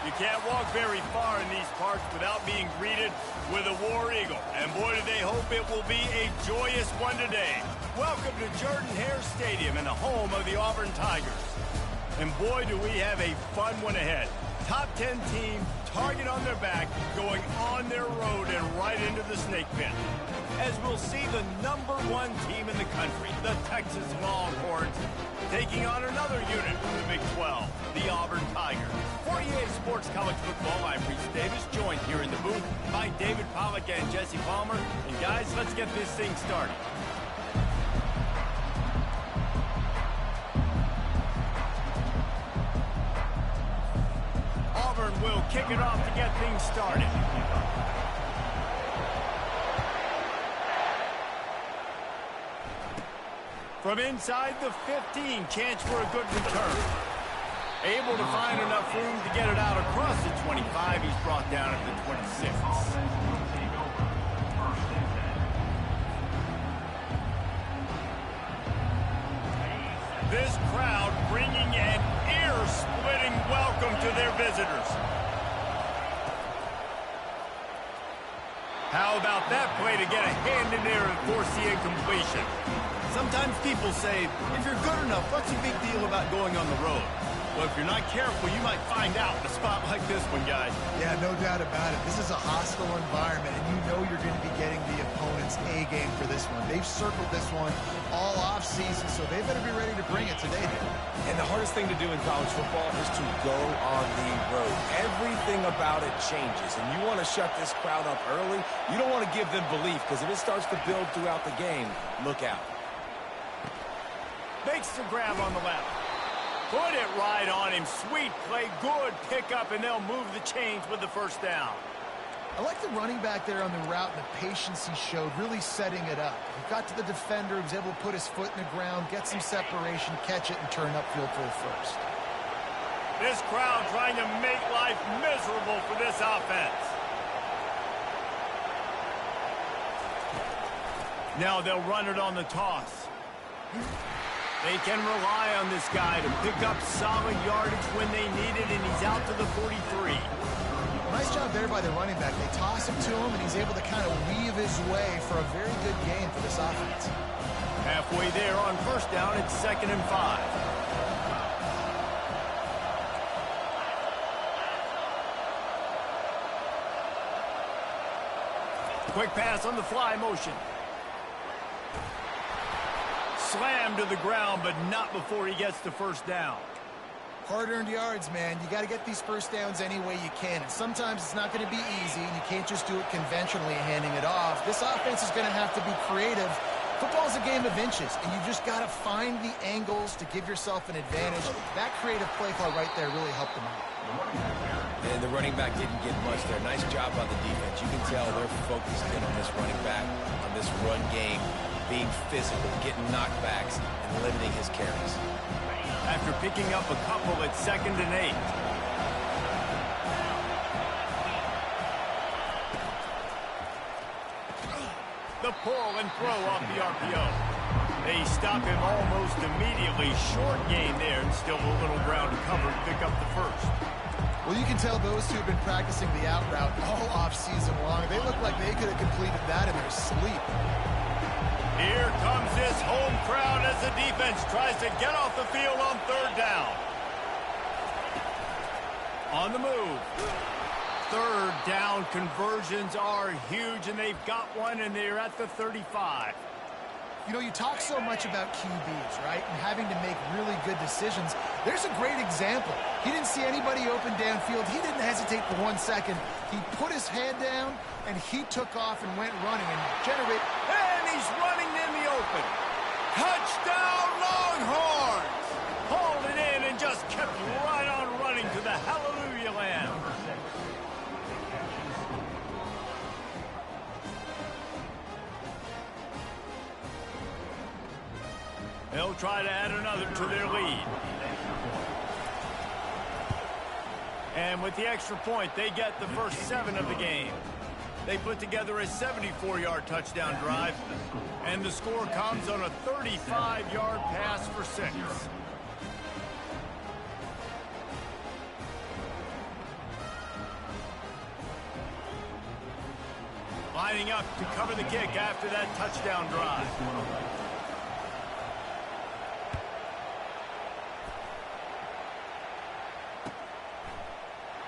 You can't walk very far in these parts without being greeted with a War Eagle. And boy, do they hope it will be a joyous one today. Welcome to Jordan-Hare Stadium and the home of the Auburn Tigers. And boy, do we have a fun one ahead. Top 10 team, target on their back, going on their road and right into the snake pit. As we'll see the #1 team in the country, the Texas Longhorns, taking on another unit from the Big 12, the Auburn Tigers. For EA Sports College Football, I'm Reese Davis, joined here in the booth by David Pollack and Jesse Palmer. And guys, let's get this thing started. Auburn will kick it off to get things started. From inside the 15, chance for a good return. Able to find enough room to get it out across the 25. He's brought down at the 26. This crowd bringing an ear-splitting welcome to their visitors. How about that play to get a hand in there and force the incompletion? Sometimes people say, if you're good enough, what's the big deal about going on the road? Well, if you're not careful, you might find out in a spot like this one, guys. Yeah, no doubt about it. This is a hostile environment, and you know you're going to be getting the opponent's A game for this one. They've circled this one all off-season, so they better be ready to bring it today. And the hardest thing to do in college football is to go on the road. Everything about it changes, and you want to shut this crowd up early. You don't want to give them belief, because if it starts to build throughout the game, look out. Makes the grab on the left. Put it right on him. Sweet play. Good pickup, and they'll move the chains with the first down. I like the running back there on the route and the patience he showed, really setting it up. He got to the defender, he was able to put his foot in the ground, get some separation, catch it, and turn upfield for the first. This crowd trying to make life miserable for this offense. Now they'll run it on the toss. They can rely on this guy to pick up solid yardage when they need it, and he's out to the 43. Nice job there by the running back. They toss him to him, and he's able to kind of weave his way for a very good game for this offense. Halfway there on first down, it's 2nd and 5. Quick pass on the fly motion. Slammed to the ground, but not before he gets the first down. Hard-earned yards, man. You got to get these first downs any way you can. And sometimes it's not going to be easy, and you can't just do it conventionally handing it off. This offense is going to have to be creative. Football's a game of inches, and you just got to find the angles to give yourself an advantage. That creative play call right there really helped them out. And the running back didn't get much there. Nice job by the defense. You can tell they're focused in on this running back, on this run game, being physical, getting knockbacks, and limiting his carries. After picking up a couple at 2nd and 8. The pull and throw off the RPO. They stop him almost immediately. Short gain there, and still a little ground to cover to pick up the first. Well, you can tell those two have been practicing the out route all off-season long. They look like they could have completed that in their sleep. Here comes this home crowd as the defense tries to get off the field on 3rd down. On the move. 3rd down conversions are huge, and they've got one, and they're at the 35. You know, you talk so much about QBs, right, and having to make really good decisions. There's a great example. He didn't see anybody open downfield. He didn't hesitate for 1 second. He put his head down, and he took off and went running and generated. And he's running in the open. Touchdown, Longhorns! Hauled it in and just kept right on running to the hallelujah land. They'll try to add another to their lead. And with the extra point, they get the first 7 of the game. They put together a 74-yard touchdown drive, and the score comes on a 35-yard pass for 6. Lining up to cover the kick after that touchdown drive.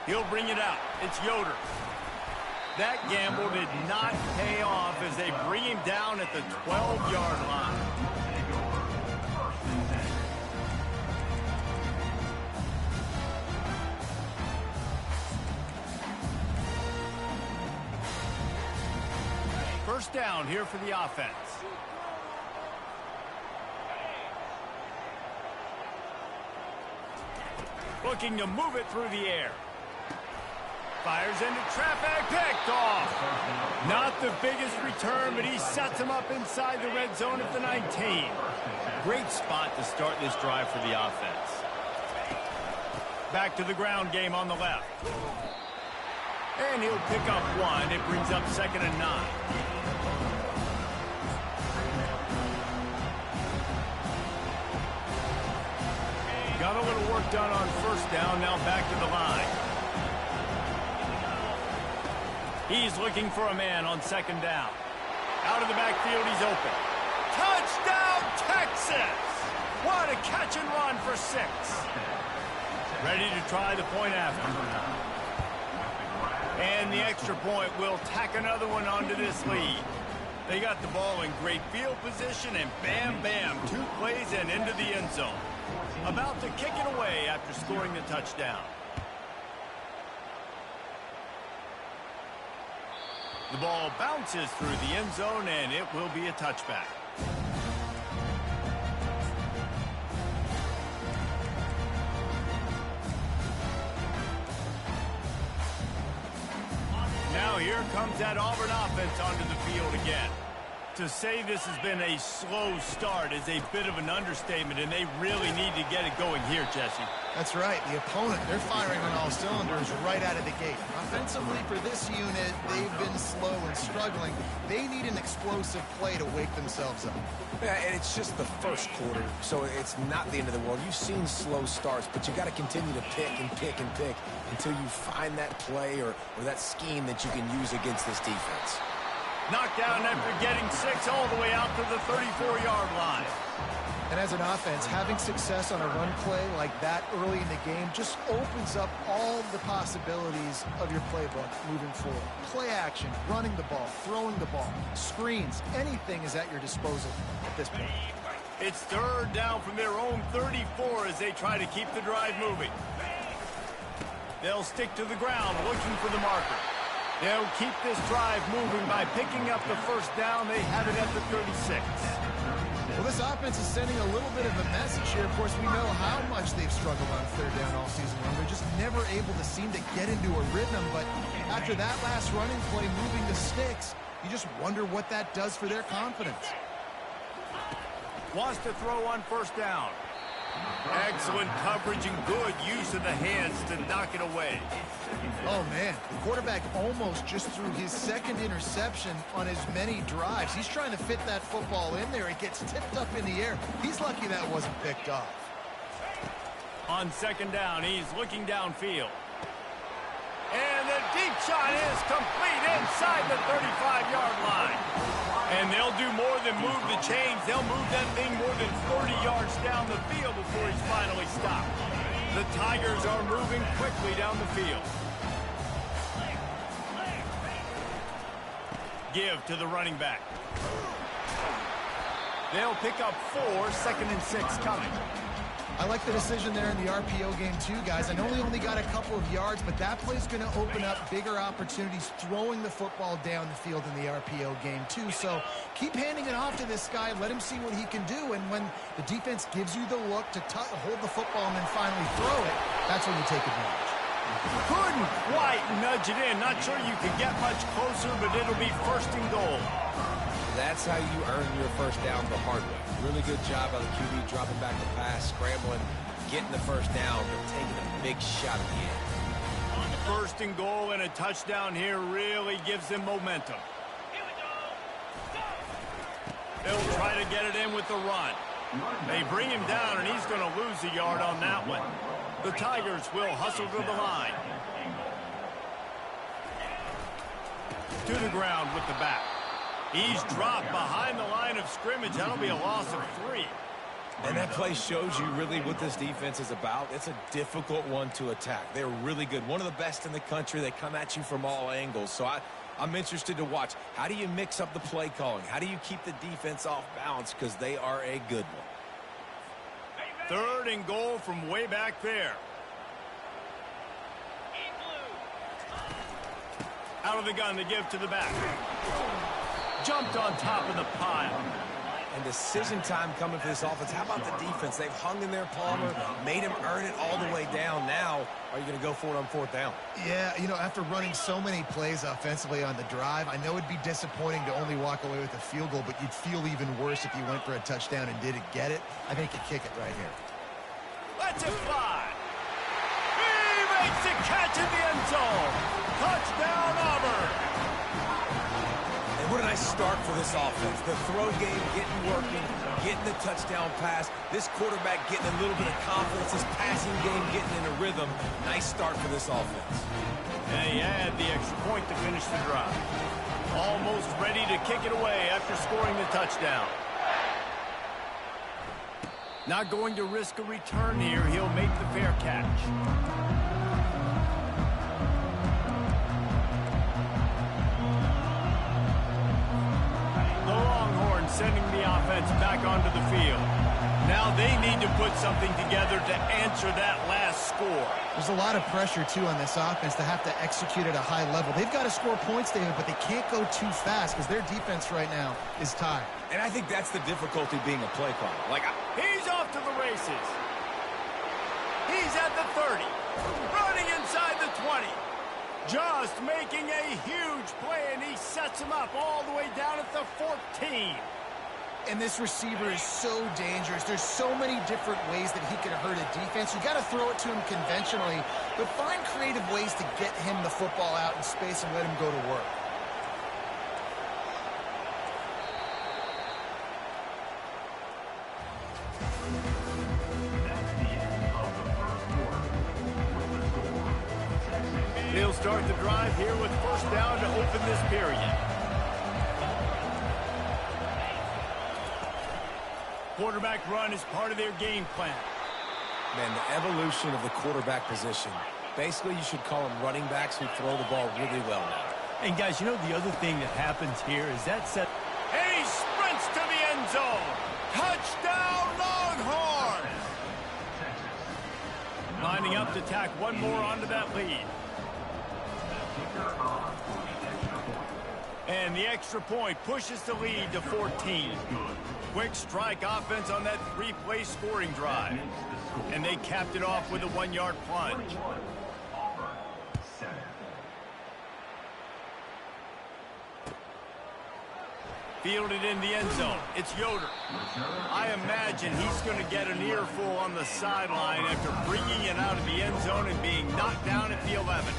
He'll bring it out. It's Yoder. That gamble did not pay off as they bring him down at the 12-yard line. First down here for the offense. Looking to move it through the air. Fires into traffic, picked off. Not the biggest return, but he sets him up inside the red zone at the 19. Great spot to start this drive for the offense. Back to the ground game on the left. And he'll pick up one. It brings up 2nd and 9. Got a little work done on first down, now back to the line. He's looking for a man on 2nd down. Out of the backfield, he's open. Touchdown, Texas! What a catch and run for 6. Ready to try the point after. And the extra point will tack another one onto this lead. They got the ball in great field position, and bam, bam, 2 plays and into the end zone. About to kick it away after scoring the touchdown. The ball bounces through the end zone, and it will be a touchback. Now here comes that Auburn offense onto the field again. To say this has been a slow start is a bit of an understatement, and they really need to get it going here, Jesse. That's right. The opponent, they're firing on all cylinders right out of the gate. Offensively, for this unit, they've been slow and struggling. They need an explosive play to wake themselves up. Yeah, and it's just the first quarter, so it's not the end of the world. You've seen slow starts, but you got to continue to pick and pick and pick until you find that play or that scheme that you can use against this defense. Knocked down after getting 6 all the way out to the 34-yard line. And as an offense, having success on a run play like that early in the game just opens up all the possibilities of your playbook moving forward. Play action, running the ball, throwing the ball, screens, anything is at your disposal at this point. It's 3rd down from their own 34 as they try to keep the drive moving. They'll stick to the ground looking for the marker. They'll keep this drive moving by picking up the first down. They have it at the 36. Well, this offense is sending a little bit of a message here. Of course, we know how much they've struggled on 3rd down all season long. They're just never able to seem to get into a rhythm. But after that last running play, moving the sticks, you just wonder what that does for their confidence. Wants to throw on 1st down. Excellent coverage and good use of the hands to knock it away. Oh, man. The quarterback almost just threw his 2nd interception on as many drives. He's trying to fit that football in there. It gets tipped up in the air. He's lucky that wasn't picked off. On 2nd down, he's looking downfield. And the deep shot is complete inside the 35-yard line. And they'll do more than move the chains. They'll move that thing more than 30 yards down the field before he's finally stopped. The Tigers are moving quickly down the field. Give to the running back. They'll pick up 4, 2nd and 6 coming. I like the decision there in the RPO game too, guys. I know we only got a couple of yards, but that play's going to open up bigger opportunities throwing the football down the field in the RPO game too. So keep handing it off to this guy. Let him see what he can do. And when the defense gives you the look to hold the football and then finally throw it, that's when you take advantage. Couldn't quite nudge it in. Not sure you could get much closer, but it'll be 1st and goal. That's how you earn your first down the hard way. Really good job by the QB, dropping back the pass, scrambling, getting the first down, but taking a big shot at the end. 1st and goal and a touchdown here really gives them momentum. They'll try to get it in with the run. They bring him down, and he's going to lose a yard on that one. The Tigers will hustle to the line. to the ground with the back. He's dropped behind the line of scrimmage. That'll be a loss of 3. And that play shows you really what this defense is about. It's a difficult one to attack. They're really good. One of the best in the country. They come at you from all angles. So I'm interested to watch. How do you mix up the play calling? How do you keep the defense off balance? Because they are a good one. 3rd and goal from way back there. Out of the gun to give to the back. Jumped on top of the pile. And decision time coming for this offense. How about the defense? They've hung in there, Palmer, made him earn it all the way down. Now, are you going to go for it on 4th down? Yeah, you know, after running so many plays offensively on the drive, I know it'd be disappointing to only walk away with a field goal, but you'd feel even worse if you went for a touchdown and didn't get it. I think you kick it right here. Let's it fly. He makes the catch in the end zone. Touchdown, Auburn. What a nice start for this offense. The throw game working, getting the touchdown pass. This quarterback getting a little bit of confidence. This passing game getting in a rhythm. Nice start for this offense. And he had the extra point to finish the drive. Almost ready to kick it away after scoring the touchdown. Not going to risk a return here. He'll make the fair catch. Sending the offense back onto the field. Now they need to put something together to answer that last score. There's a lot of pressure, too, on this offense to have to execute at a high level. They've got to score points, David, but they can't go too fast because their defense right now is tired. And I think that's the difficulty being a play caller. He's off to the races. He's at the 30. Running inside the 20. Just making a huge play, and he sets him up all the way down at the 14. And this receiver is so dangerous. There's so many different ways that he can hurt a defense. You got to throw it to him conventionally, but find creative ways to get him the football out in space and let him go to work. They'll start the drive here with 1st down to open this period. Quarterback run is part of their game plan. Man, the evolution of the quarterback position. Basically, you should call them running backs who throw the ball really well now. And, guys, you know the other thing that happens here is that set. And he sprints to the end zone. Touchdown, Longhorns! Lining up to tack one more onto that lead. And the extra point pushes the lead to 14. Quick strike offense on that 3-play scoring drive. And they capped it off with a 1-yard plunge. Fielded in the end zone. It's Yoder. I imagine he's going to get an earful on the sideline after bringing it out of the end zone and being knocked down at the 11.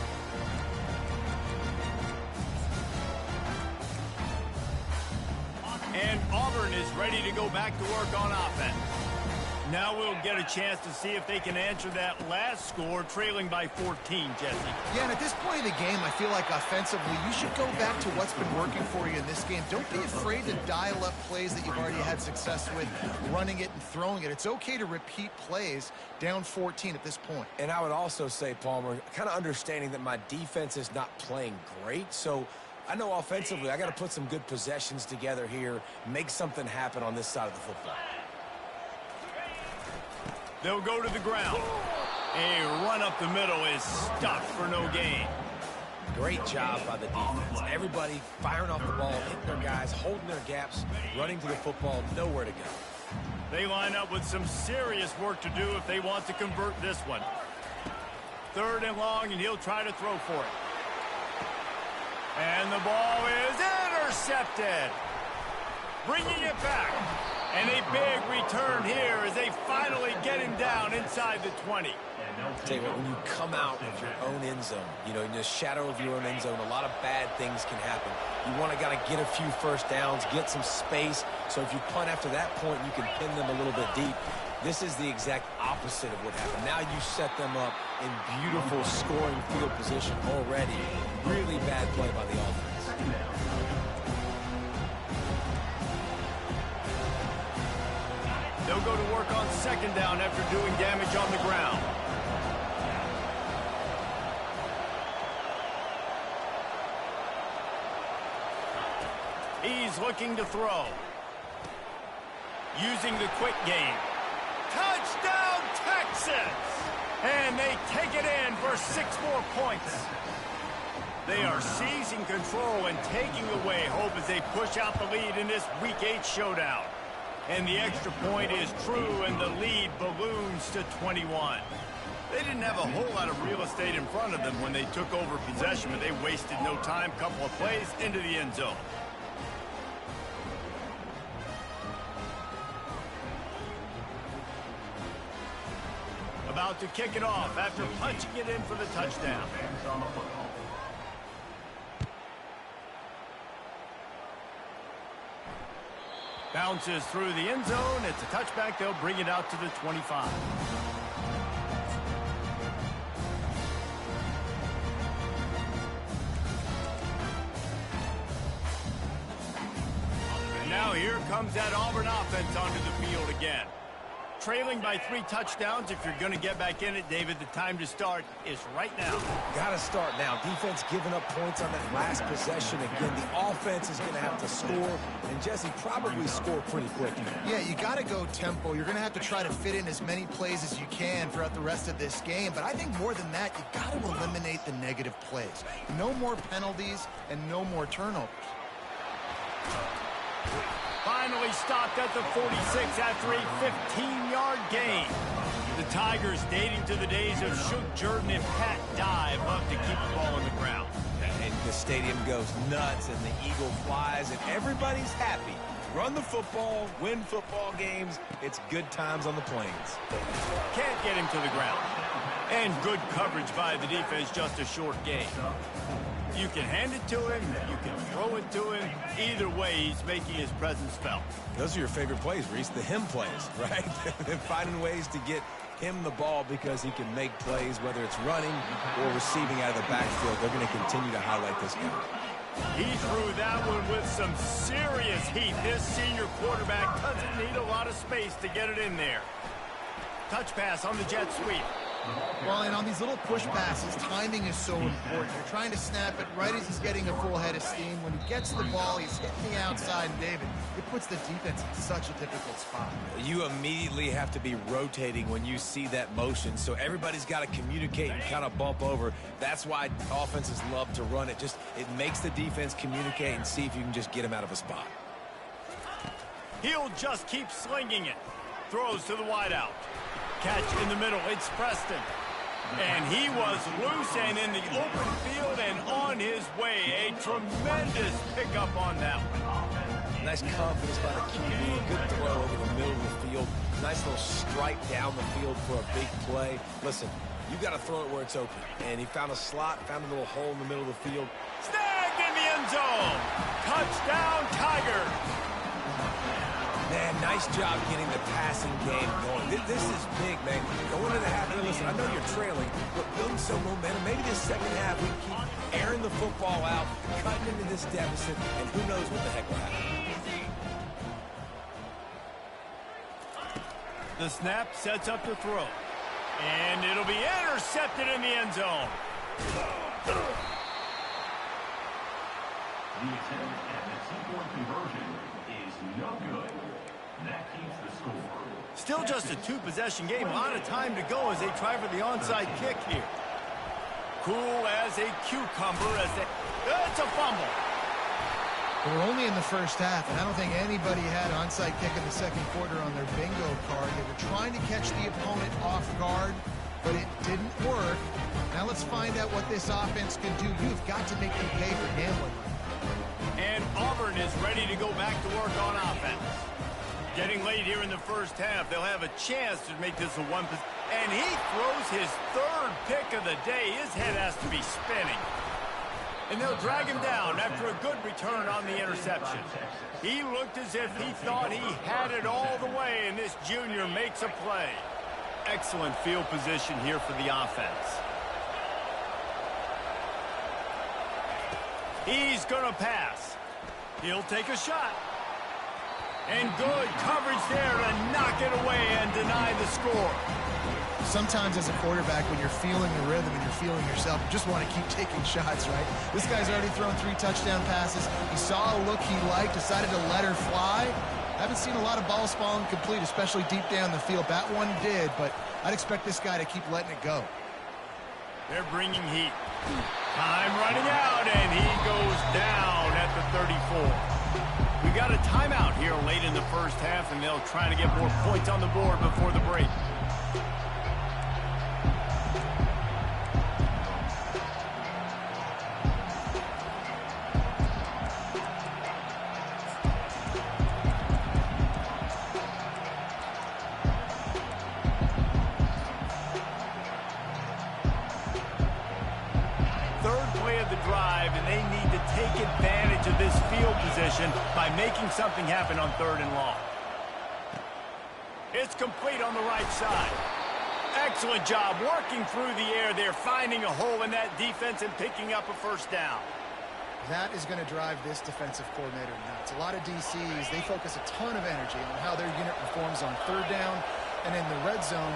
And Auburn is ready to go back to work on offense. Now we'll get a chance to see if they can answer that last score, trailing by 14, Jesse. Yeah, and at this point of the game, I feel like offensively, you should go back to what's been working for you in this game. Don't be afraid to dial up plays that you've already had success with, running it and throwing it. It's okay to repeat plays down 14 at this point. And I would also say, Palmer, kind of understanding that my defense is not playing great, so I know offensively I got to put some good possessions together here, make something happen on this side of the football. They'll go to the ground. A run up the middle is stuck for no gain. Great job by the defense. Everybody firing off the ball, hitting their guys, holding their gaps, running to the football, nowhere to go. They line up with some serious work to do if they want to convert this one. 3rd and long, and he'll try to throw for it. And the ball is intercepted. Bringing it back. And a big return here as they finally get him down inside the 20. Tell you what, when you come out of your own end zone, you know, in the shadow of your own end zone, a lot of bad things can happen. You want to get a few first downs, get some space, so if you punt after that point, you can pin them a little bit deep. This is the exact opposite of what happened. Now you set them up in beautiful scoring field position already. Really bad play by the offense. They'll go to work on second down after doing damage on the ground. He's looking to throw. Using the quick game. Touchdown, Texas! And they take it in for 6 more points. They are seizing control and taking away hope as they push out the lead in this Week 8 showdown. And the extra point is true, and the lead balloons to 21. They didn't have a whole lot of real estate in front of them when they took over possession, but they wasted no time. Couple of plays into the end zone. About to kick it off after punching it in for the touchdown. Bounces through the end zone. It's a touchback. They'll bring it out to the 25. And now here comes that Auburn offense onto the field again. Trailing by 3 touchdowns. If you're going to get back in it, David, the time to start is right now. Got to start now. Defense giving up points on that last possession. Again, the offense is going to have to score, and Jesse probably score pretty quickly. Yeah, you got to go tempo. You're going to have to try to fit in as many plays as you can throughout the rest of this game. But I think more than that, you got to eliminate the negative plays. No more penalties and no more turnovers. Finally stopped at the 46 after a 15-yard gain. The Tigers, dating to the days of Shook Jordan and Pat Dye, love to keep the ball on the ground. And the stadium goes nuts, and the eagle flies, and everybody's happy. Run the football, win football games. It's good times on the plains. Can't get him to the ground. And good coverage by the defense, just a short gain. You can hand it to him, you can throw it to him. Either way, he's making his presence felt. Those are your favorite plays, Reese, the him plays, right? They're finding ways to get him the ball because he can make plays, whether it's running or receiving out of the backfield. They're going to continue to highlight this guy. He threw that one with some serious heat. This senior quarterback doesn't need a lot of space to get it in there. Touch pass on the jet sweep. Well, and on these little push passes, timing is so important. You're trying to snap it right as he's getting a full head of steam. When he gets the ball, he's hitting the outside, and David, it puts the defense in such a difficult spot. You immediately have to be rotating when you see that motion, so everybody's got to communicate and kind of bump over. That's why offenses love to run it. It makes the defense communicate and see if you can just get him out of a spot. He'll just keep slinging it. Throws to the wideout. Catch in the middle. It's Preston. And he was loose and in the open field and on his way. A tremendous pickup on that one. Nice confidence by the QB. Good throw over the middle of the field. Nice little strike down the field for a big play. Listen, you got to throw it where it's open. And he found a slot, found a little hole in the middle of the field. Snagged in the end zone. Touchdown, Tigers. Man, nice job getting the passing game going. This is big, man. Going into the half, listen, I know you're trailing, but building some momentum. Maybe this second half we keep airing the football out, cutting into this deficit, and who knows what the heck will happen. The snap sets up the throw. And it'll be intercepted in the end zone. The attempt at the two-point conversion is no good. That keeps the score. Still just a 2-possession game. A lot of time to go as they try for the onside kick here. Cool as a cucumber as they... It's a fumble. We're only in the first half, and I don't think anybody had onside kick in the second quarter on their bingo card. They were trying to catch the opponent off guard, but it didn't work. Now let's find out what this offense can do. You've got to make them pay for gambling. And Auburn is ready to go back to work on offense. Getting late here in the first half, they'll have a chance to make this a one. And he throws his third pick of the day. His head has to be spinning. And they'll drag him down after a good return on the interception. He looked as if he thought he had it all the way, and this junior makes a play. Excellent field position here for the offense. He's going to pass. He'll take a shot. And good coverage there to knock it away and deny the score. Sometimes as a quarterback, when you're feeling the rhythm and you're feeling yourself, you just want to keep taking shots, right? This guy's already thrown 3 touchdown passes. He saw a look he liked, decided to let her fly. I haven't seen a lot of balls falling complete, especially deep down the field. That one did, but I'd expect this guy to keep letting it go. They're bringing heat. Time running out, and he goes down at the 34. We got a timeout here late in the first half, and they'll try to get more points on the board before the break. By making something happen on 3rd and long. It's complete on the right side. Excellent job working through the air there, finding a hole in that defense and picking up a first down. That is going to drive this defensive coordinator nuts. A lot of DCs, they focus a ton of energy on how their unit performs on 3rd down and in the red zone.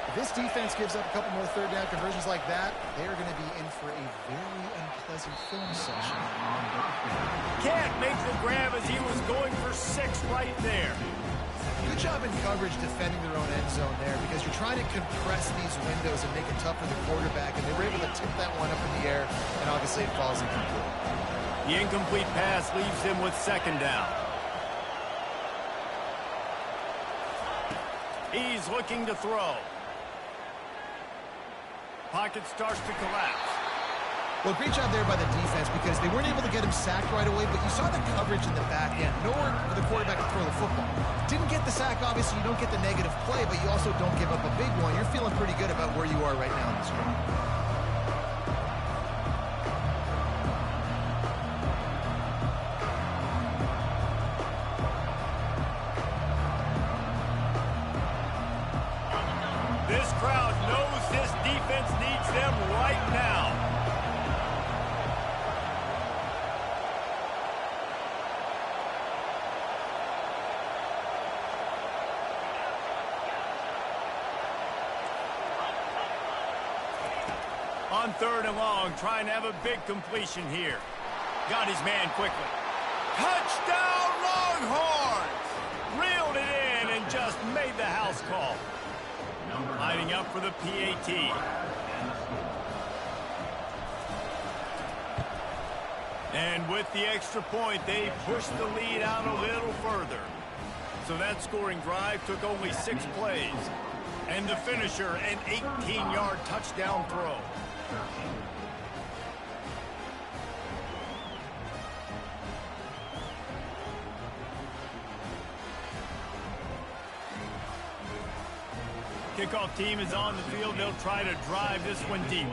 If this defense gives up a couple more 3rd down conversions like that, they are going to be in for a very unpleasant film session. Can't make the grab as he was going for 6 right there. Good job in coverage defending their own end zone there, because you're trying to compress these windows and make it tough for the quarterback, and they were able to tip that one up in the air, and obviously it falls incomplete. The incomplete pass leaves him with 2nd down. He's looking to throw. Pocket starts to collapse. Well, great job there by the defense, because they weren't able to get him sacked right away, but you saw the coverage in the back end. Nowhere for the quarterback to throw the football. Didn't get the sack, obviously. You don't get the negative play, but you also don't give up a big one. You're feeling pretty good about where you are right now in this game. This crowd knows this defense needs them right now. On 3rd and long, trying to have a big completion here. Got his man quickly. Touchdown, Longhorns! Reeled it in and just made the house call. Lining up for the PAT. And with the extra point, they pushed the lead out a little further. So that scoring drive took only 6 plays. And the finisher, an 18-yard touchdown throw. Kickoff team is on the field. They'll try to drive this one deep.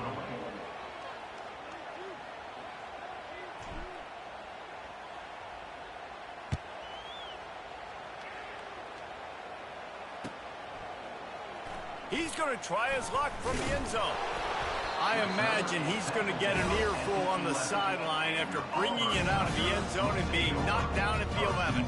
He's going to try his luck from the end zone. I imagine he's going to get an earful on the sideline after bringing it out of the end zone and being knocked down at the 11.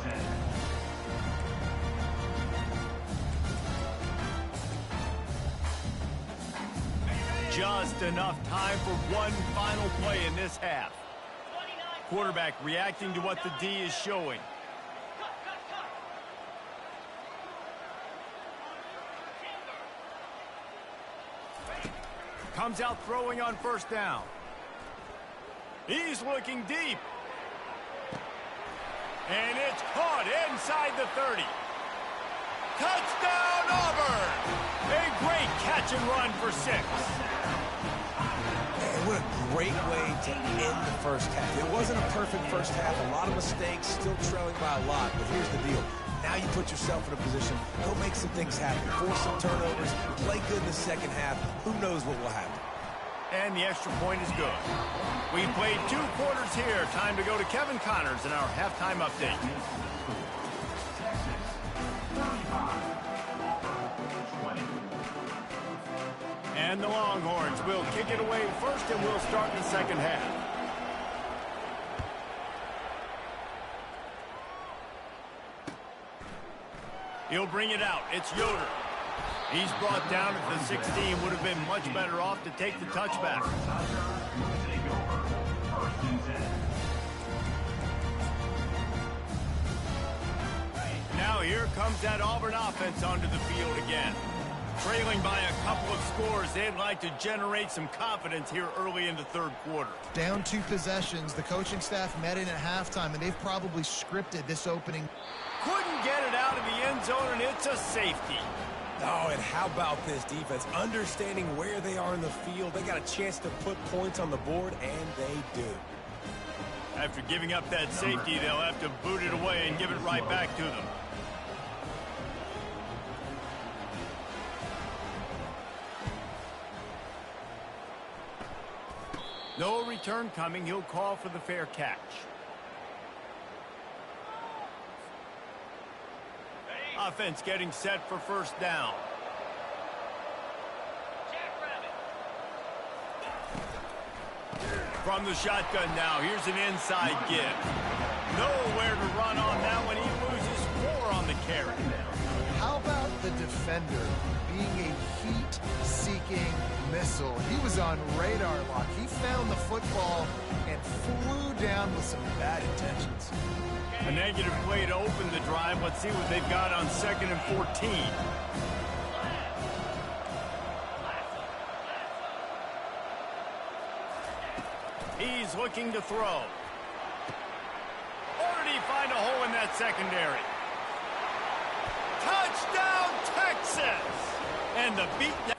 Just enough time for one final play in this half. Quarterback reacting to what the D is showing. Comes out throwing on 1st down. He's looking deep. And it's caught inside the 30. Touchdown, Auburn! A great catch and run for 6. Man, what a great way to end the first half. It wasn't a perfect first half. A lot of mistakes, still trailing by a lot. But here's the deal. Now you put yourself in a position, go make some things happen, force some turnovers, play good in the second half. Who knows what will happen? And the extra point is good. We played 2 quarters here. Time to go to Kevin Connors in our halftime update. And the Longhorns will kick it away first, and we'll start the second half. He'll bring it out. It's Yoder. He's brought down at the 16. Would have been much better off to take the touchback. Now here comes that Auburn offense onto the field again. Trailing by a couple of scores, they'd like to generate some confidence here early in the third quarter. Down 2 possessions. The coaching staff met in at halftime, and they've probably scripted this opening. Couldn't get it out of the end zone, and it's a safety. Oh, and how about this defense? Understanding where they are in the field, they got a chance to put points on the board, and they do. After giving up that safety, they'll have to boot it away and give it right back to them. No return coming. He'll call for the fair catch. Offense getting set for first down. From the shotgun now, here's an inside give. Nowhere to run on that one. He loses 4 on the carry. How about the defender being a heat-seeking missile? He was on radar lock. He found the football and flew down with some bad intentions. A negative play to open the drive. Let's see what they've got on 2nd and 14. He's looking to throw. Or did he find a hole in that secondary? Touchdown, Texas! And the beat...